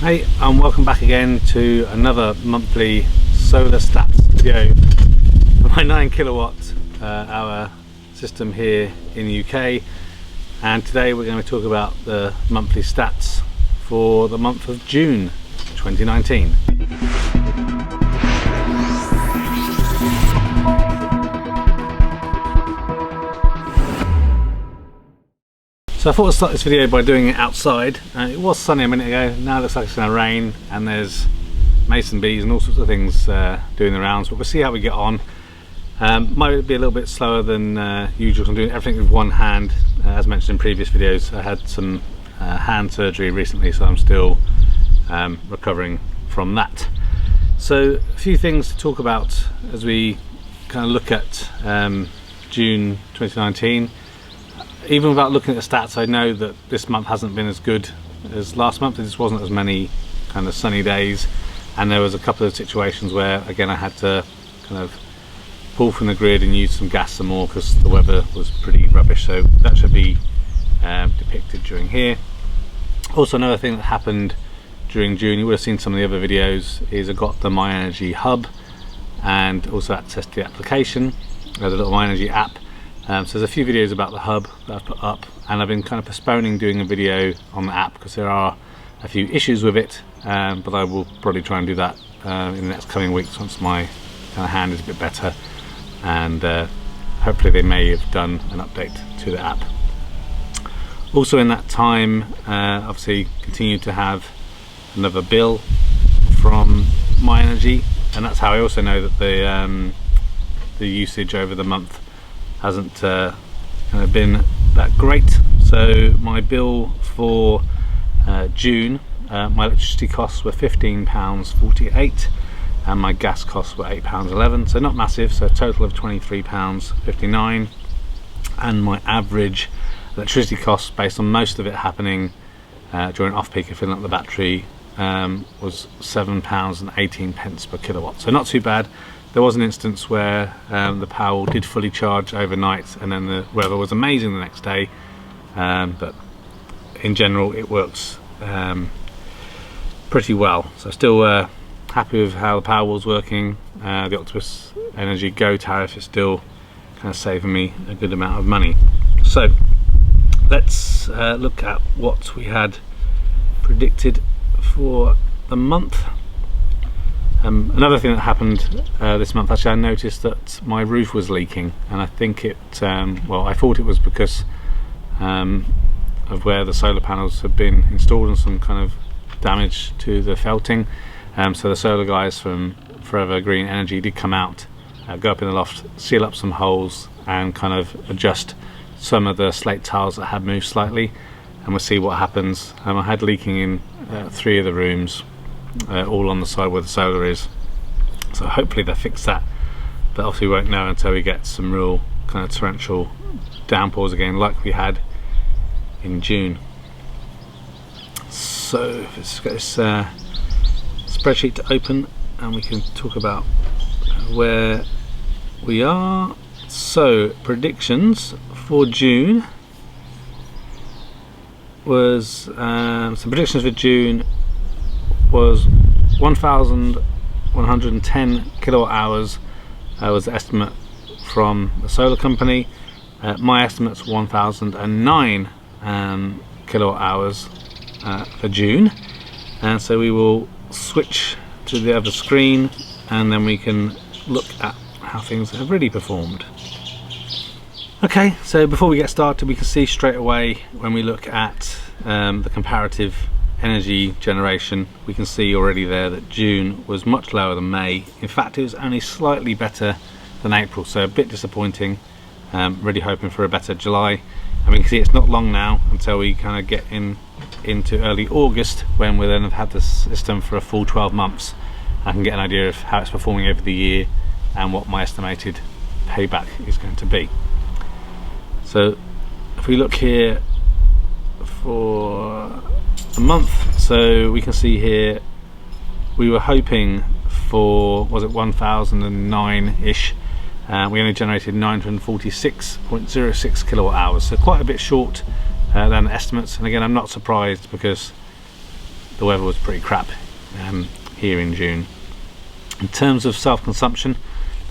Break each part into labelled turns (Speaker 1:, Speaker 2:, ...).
Speaker 1: Hey, and welcome back again to another monthly solar stats video for my 9 kilowatt hour system here in the UK. And today we're going to talk about the monthly stats for the month of June 2019. So I thought I'd start this video by doing it outside. It was sunny a minute ago, now it looks like it's going to rain, and there's mason bees and all sorts of things doing the rounds, but we'll see how we get on. Might be a little bit slower than usual. I'm doing everything with one hand. As mentioned in previous videos, I had some hand surgery recently, so I'm still recovering from that. So a few things to talk about as we kind of look at June 2019. Even without looking at the stats, I know that this month hasn't been as good as last month. There just wasn't as many kind of sunny days, and there was a couple of situations where again I had to kind of pull from the grid and use some gas some more because the weather was pretty rubbish. So that should be depicted during here. Also, another thing that happened during June, you would have seen some of the other videos, is I got the My Energy hub and also access to the application, the little My Energy app. So there's a few videos about the hub that I've put up, and I've been kind of postponing doing a video on the app because there are a few issues with it, but I will probably try and do that in the next coming weeks once my kind of hand is a bit better, and hopefully they may have done an update to the app. Also in that time, obviously continued to have another bill from My Energy, and that's how I also know that the usage over the month hasn't kind of been that great. So my bill for June, my electricity costs were £15.48 and my gas costs were £8.11, so not massive, so a total of £23.59. And my average electricity costs, based on most of it happening during off-peak and filling up the battery, was £7.18 per kilowatt, so not too bad. There was an instance where the power did fully charge overnight, and then the weather was amazing the next day, but in general it works pretty well. So still happy with how the power was working. The Octopus Energy Go tariff is still kind of saving me a good amount of money. So let's look at what we had predicted for the month. Another thing that happened this month, actually, I noticed that my roof was leaking, and I think it, well, I thought it was because of where the solar panels had been installed and some kind of damage to the felting. So the solar guys from Forever Green Energy did come out, go up in the loft, seal up some holes and kind of adjust some of the slate tiles that had moved slightly, and we'll see what happens. I had leaking in 3 of the rooms, all on the side where the solar is, so hopefully they fix that, but obviously we won't know until we get some real kind of torrential downpours again like we had in June. So let's get this spreadsheet to open and we can talk about where we are. So predictions for June was some predictions for June was 1,110 kilowatt hours was the estimate from the solar company. My estimate's 1,009 kilowatt hours for June, and so we will switch to the other screen and then we can look at how things have really performed. Okay, so before we get started, we can see straight away when we look at the comparative energy generation, we can see already there that June was much lower than May. In fact, it was only slightly better than April, so a bit disappointing. Really hoping for a better July. And we can see it's not long now until we kind of get into early August, when we'll then have had the system for a full 12 months. I can get an idea of how it's performing over the year and what my estimated payback is going to be. So if we look here for a month, so we can see here we were hoping for, was it 1,009-ish, we only generated 946.06 kilowatt hours, so quite a bit short than estimates. And again, I'm not surprised because the weather was pretty crap here in June. In terms of self-consumption,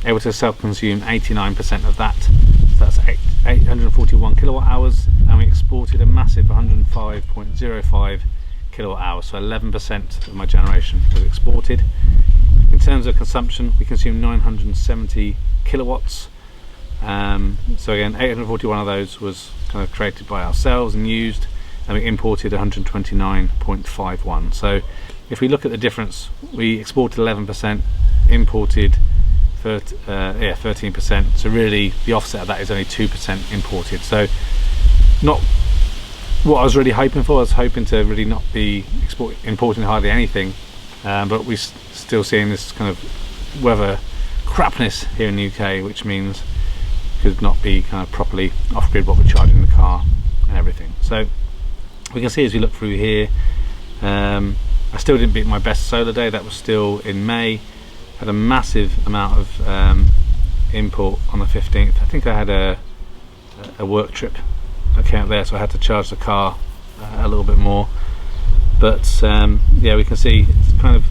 Speaker 1: able to self-consume 89% of that, so that's 841 kilowatt hours, and we exported a massive 105.05 kilowatt hours, so 11% of my generation was exported. In terms of consumption, we consumed 970 kilowatts, so again 841 of those was kind of created by ourselves and used, and we imported 129.51. so if we look at the difference, we exported 11%, imported 13%, so really the offset of that is only 2% imported. So not what I was really hoping for. I was hoping to really not be importing hardly anything, but we're still seeing this kind of weather crapness here in the UK, which means could not be kind of properly off-grid what we're charging the car and everything. So we can see as we look through here, I still didn't beat my best solar day. That was still in May. Had a massive amount of import on the 15th. I think I had a work trip that came up there, so I had to charge the car a little bit more. But yeah, we can see it's kind of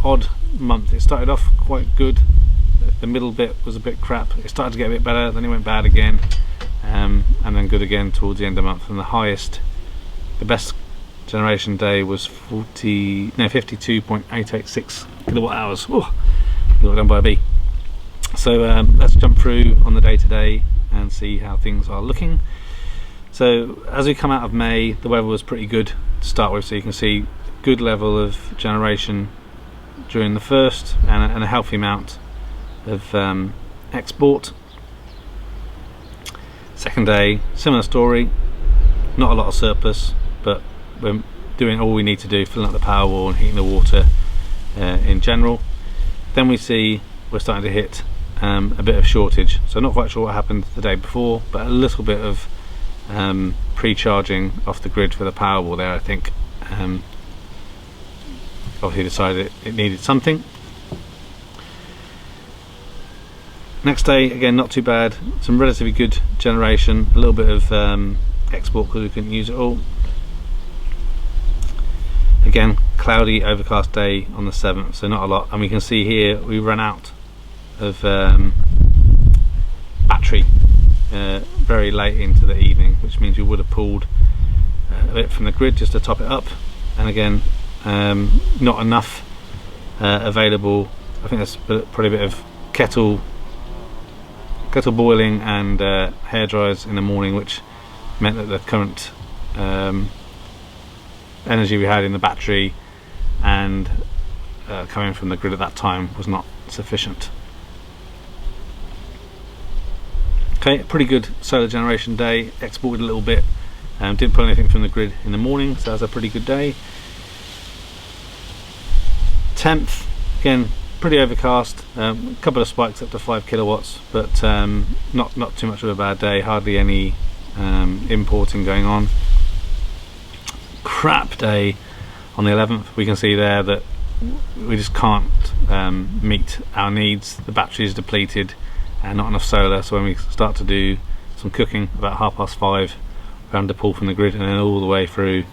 Speaker 1: odd month. It started off quite good. The middle bit was a bit crap. It started to get a bit better, then it went bad again, and then good again towards the end of the month. And the best generation day was 52.886 kilowatt hours. Oh, got done by a bee. So let's jump through on the day-to-day and see how things are looking. So as we come out of May, the weather was pretty good to start with, so you can see good level of generation during the first, and a healthy amount of export. Second day, similar story, not a lot of surplus, but we're doing all we need to do, filling up the power wall and heating the water in general. Then we see we're starting to hit a bit of shortage, so not quite sure what happened the day before, but a little bit of pre-charging off the grid for the power wall there. I think obviously decided it needed something. Next day, again, not too bad, some relatively good generation, a little bit of export because we couldn't use it all. Again, cloudy, overcast day on the 7th, so not a lot. And we can see here we ran out of battery very late into the evening, which means we would have pulled a bit from the grid just to top it up. And again, not enough available. I think there's probably a bit of kettle boiling and hair dryers in the morning, which meant that the current energy we had in the battery and coming from the grid at that time was not sufficient. Okay, pretty good solar generation day. Exported a little bit, didn't pull anything from the grid in the morning, so that was a pretty good day. 10th, again, pretty overcast, a couple of spikes up to 5 kilowatts, but not too much of a bad day, hardly any importing going on. Crap day on the 11th. We can see there that we just can't meet our needs. The battery is depleted and not enough solar, so when we start to do some cooking about 5:30, we're having to pull from the grid and then all the way through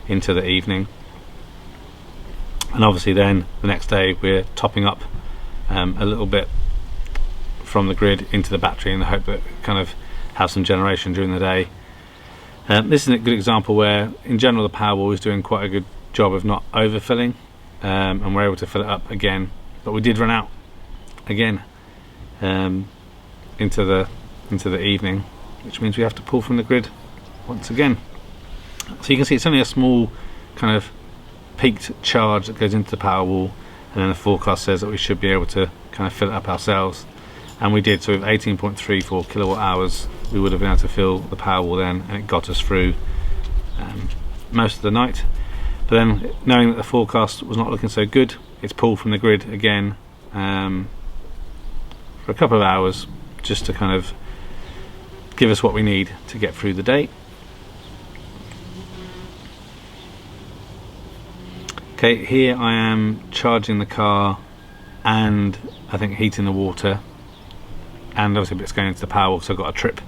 Speaker 1: into the evening. And obviously then the next day we're topping up a little bit from the grid into the battery in the hope that we kind of have some generation during the day. This is a good example where in general the Powerwall is doing quite a good job of not overfilling, and we're able to fill it up again, but we did run out again into the evening, which means we have to pull from the grid once again. So you can see it's only a small kind of peaked charge that goes into the Powerwall, and then the forecast says that we should be able to kind of fill it up ourselves, and we did. So with 18.34 kilowatt hours we would have been able to fill the Powerwall then, and it got us through most of the night. But then, knowing that the forecast was not looking so good, it's pulled from the grid again for a couple of hours, just to kind of give us what we need to get through the day. Okay, here I am charging the car and I think heating the water, and obviously it's going into the Powerwall, so I've got a trip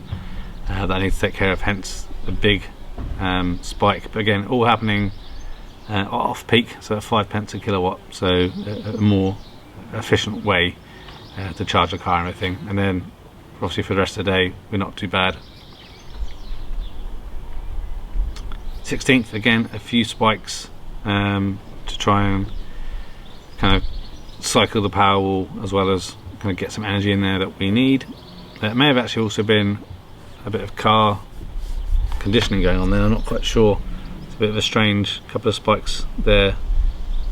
Speaker 1: that I need to take care of, hence the big spike. But again, all happening off peak, so at 5 pence a kilowatt, so a more efficient way to charge the car and everything. And then obviously for the rest of the day we're not too bad. 16th, again a few spikes to try and kind of cycle the Powerwall as well as kind of get some energy in there that we need. There may have actually also been a bit of car conditioning going on there, I'm not quite sure. It's a bit of a strange couple of spikes there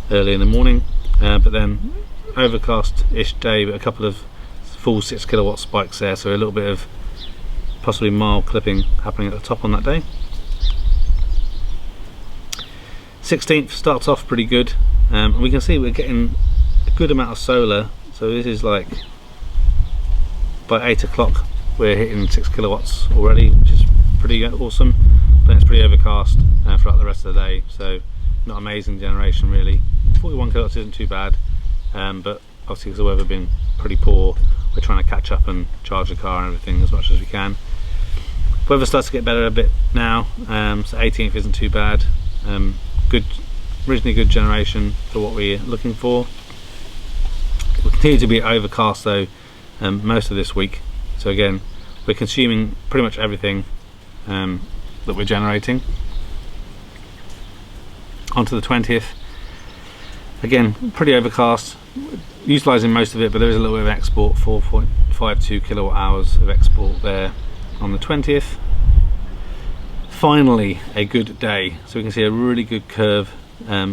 Speaker 1: early in the morning, but then overcast-ish day, but a couple of full 6 kilowatt spikes there, so a little bit of possibly mild clipping happening at the top on that day. 16th starts off pretty good, and we can see we're getting a good amount of solar, so this is like by 8 o'clock we're hitting 6 kilowatts already, which is pretty awesome. Then it's pretty overcast throughout the rest of the day, so not amazing generation really. 41 kilowatts isn't too bad, but obviously because the weather being pretty poor, we're trying to catch up and charge the car and everything as much as we can. Weather starts to get better a bit now, so 18th isn't too bad. Good, reasonably good generation for what we're looking for. We continue to be overcast though most of this week, so again we're consuming pretty much everything that we're generating. On to the 20th, again pretty overcast, utilising most of it, but there is a little bit of export, 4.52 kilowatt hours of export there on the 20th. Finally a good day, so we can see a really good curve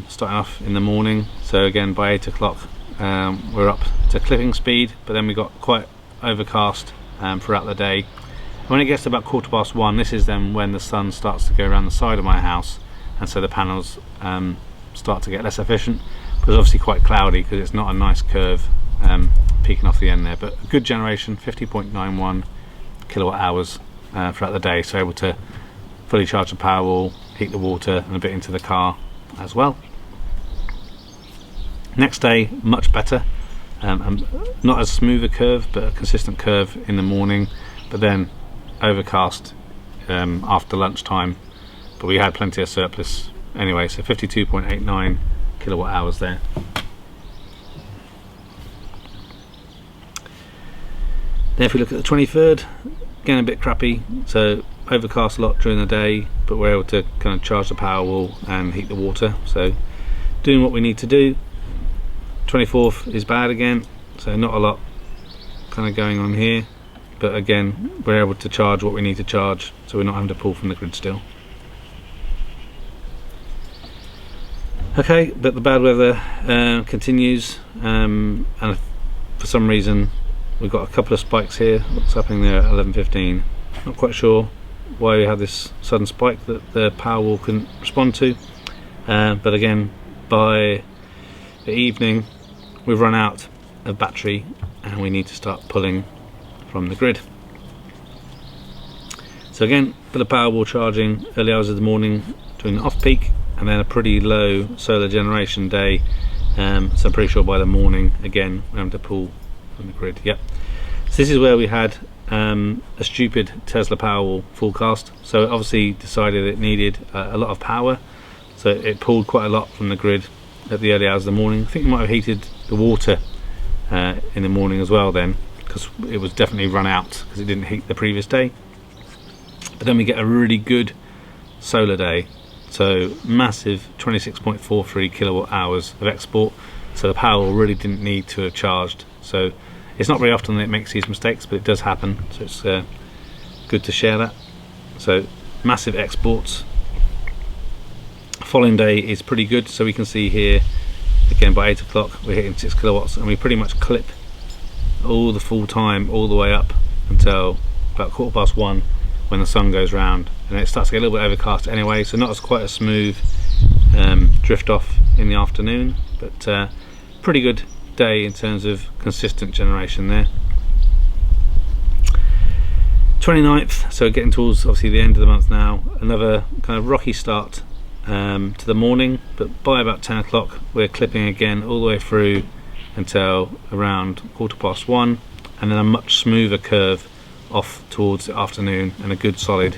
Speaker 1: starting off in the morning. So again by 8 o'clock we're up to clipping speed, but then we got quite overcast throughout the day. When it gets to about 1:15, this is then when the sun starts to go around the side of my house, and so the panels start to get less efficient, but it's obviously quite cloudy because it's not a nice curve peaking off the end there. But a good generation, 50.91 kilowatt hours throughout the day, so able to fully charge the Powerwall, heat the water and a bit into the car as well. Next day much better, not as smooth a curve but a consistent curve in the morning, but then overcast after lunchtime, but we had plenty of surplus anyway, so 52.89 kilowatt hours there. Then if we look at the 23rd, again a bit crappy, so overcast a lot during the day, but we're able to kind of charge the Powerwall and heat the water, so doing what we need to do. 24th is bad again, so not a lot kind of going on here, but again we're able to charge what we need to charge, so we're not having to pull from the grid still. Okay, but the bad weather continues, and for some reason we've got a couple of spikes here. What's happening there at 11:15? Not quite sure why we had this sudden spike that the Powerwall couldn't respond to, but again by the evening we've run out of battery and we need to start pulling from the grid. So again for the Powerwall charging early hours of the morning during the off peak, and then a pretty low solar generation day, so I'm pretty sure by the morning again we're having to pull from the grid. Yep. So this is where we had a stupid Tesla Powerwall forecast, so it obviously decided it needed a lot of power, so it pulled quite a lot from the grid at the early hours of the morning. I think it might have heated the water in the morning as well then, because it was definitely run out because it didn't heat the previous day. But then we get a really good solar day, so massive 26.43 kilowatt hours of export, so the Powerwall really didn't need to have charged. So it's not very often that it makes these mistakes, but it does happen, so it's good to share that. So massive exports. Following day is pretty good, so we can see here again by 8 o'clock we're hitting 6 kilowatts, and we pretty much clip all the full time all the way up until about 1:15 when the sun goes round, and it starts to get a little bit overcast anyway, so not as quite a smooth drift off in the afternoon, but pretty good day in terms of consistent generation there. 29th, so getting towards obviously the end of the month now, another kind of rocky start to the morning, but by about 10 o'clock we're clipping again all the way through until around 1:15, and then a much smoother curve off towards the afternoon and a good solid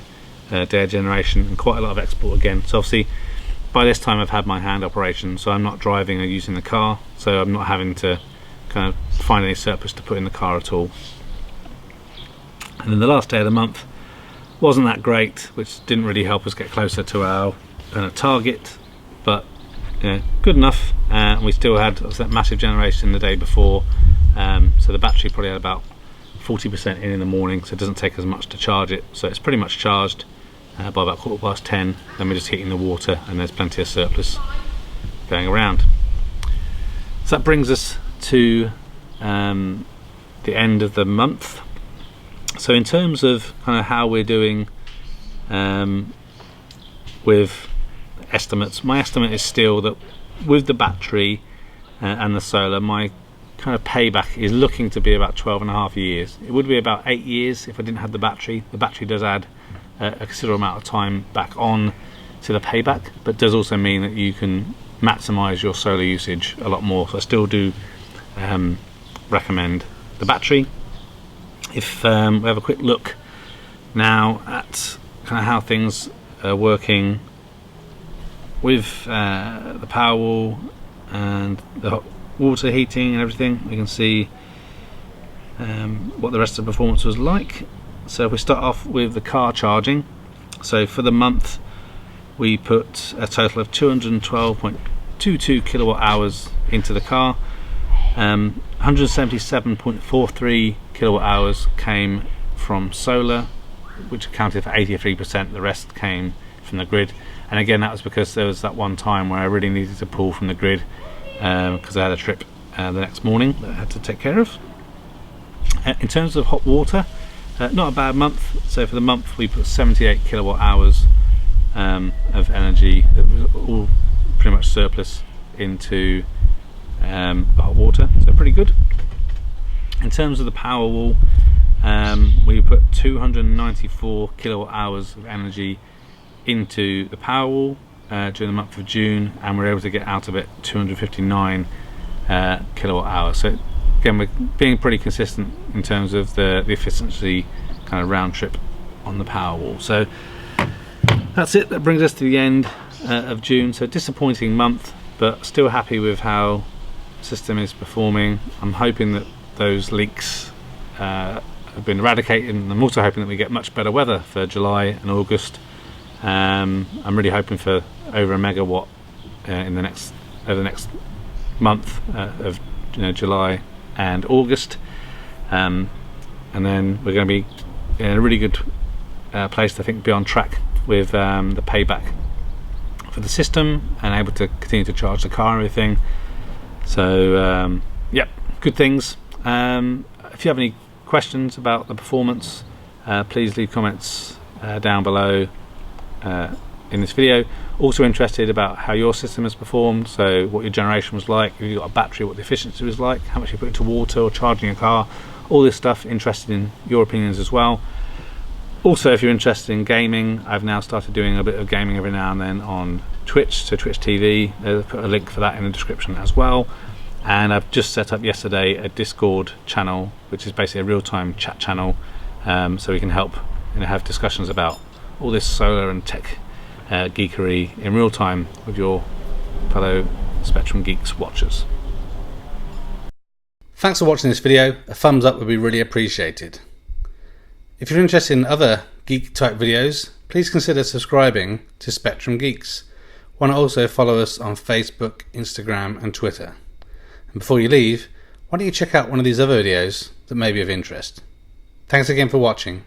Speaker 1: day of generation and quite a lot of export again. So obviously by this time I've had my hand operation, so I'm not driving or using the car, so I'm not having to kind of find any surplus to put in the car at all. And then the last day of the month wasn't that great, which didn't really help us get closer to our target, but good enough. We still had that massive generation the day before, so the battery probably had about 40% in the morning, so it doesn't take as much to charge it, so it's pretty much charged by about 10:15. Then we're just heating the water, and there's plenty of surplus going around. So that brings us to the end of the month. So in terms of kind of how we're doing with estimates, my estimate is still that with the battery and the solar, my kind of payback is looking to be about 12.5 years. It would be about 8 years if I didn't have the battery. The battery does add a considerable amount of time back on to the payback, but does also mean that you can maximize your solar usage a lot more. So I still do recommend the battery. If we have a quick look now at kind of how things are working with the Powerwall and the hot water heating and everything, we can see what the rest of the performance was like. So if we start off with the car charging, so for the month we put a total of 212.22 kilowatt hours into the car. 177.43 kilowatt hours came from solar, which accounted for 83%. The rest came from the grid, and again that was because there was that one time where I really needed to pull from the grid because I had a trip the next morning that I had to take care of. In terms of hot water, not a bad month. So for the month we put 78 kilowatt hours of energy that was all pretty much surplus into the hot water, so pretty good. In terms of the Powerwall, we put 294 kilowatt hours of energy into the Powerwall during the month of June, and we're able to get out of it 259 kilowatt hours. So again, we're being pretty consistent in terms of the efficiency kind of round trip on the Powerwall. So that's it. That brings us to the end of June. So disappointing month, but still happy with how the system is performing. I'm hoping that those leaks have been eradicated, and I'm also hoping that we get much better weather for July and August. I'm really hoping for over a megawatt over the next month of July and August, and then we're going to be in a really good place to, I think, be on track with the payback for the system and able to continue to charge the car and everything. So yeah, good things. If you have any questions about the performance, please leave comments down below in this video. Also interested about how your system has performed, so what your generation was like, if you got a battery, what the efficiency was like, how much you put into water or charging a car, all this stuff. Interested in your opinions as well. Also, if you're interested in gaming, I've now started doing a bit of gaming every now and then on Twitch, so Twitch TV. I'll put a link for that in the description as well. And I've just set up yesterday a Discord channel, which is basically a real-time chat channel, so we can help have discussions about all this solar and tech geekery in real time with your fellow Spectrum Geeks watchers. Thanks for watching this video. A thumbs up would be really appreciated. If you're interested in other geek type videos, please consider subscribing to Spectrum Geeks. Why not also follow us on Facebook, Instagram and Twitter. And before you leave, why don't you check out one of these other videos that may be of interest. Thanks again for watching.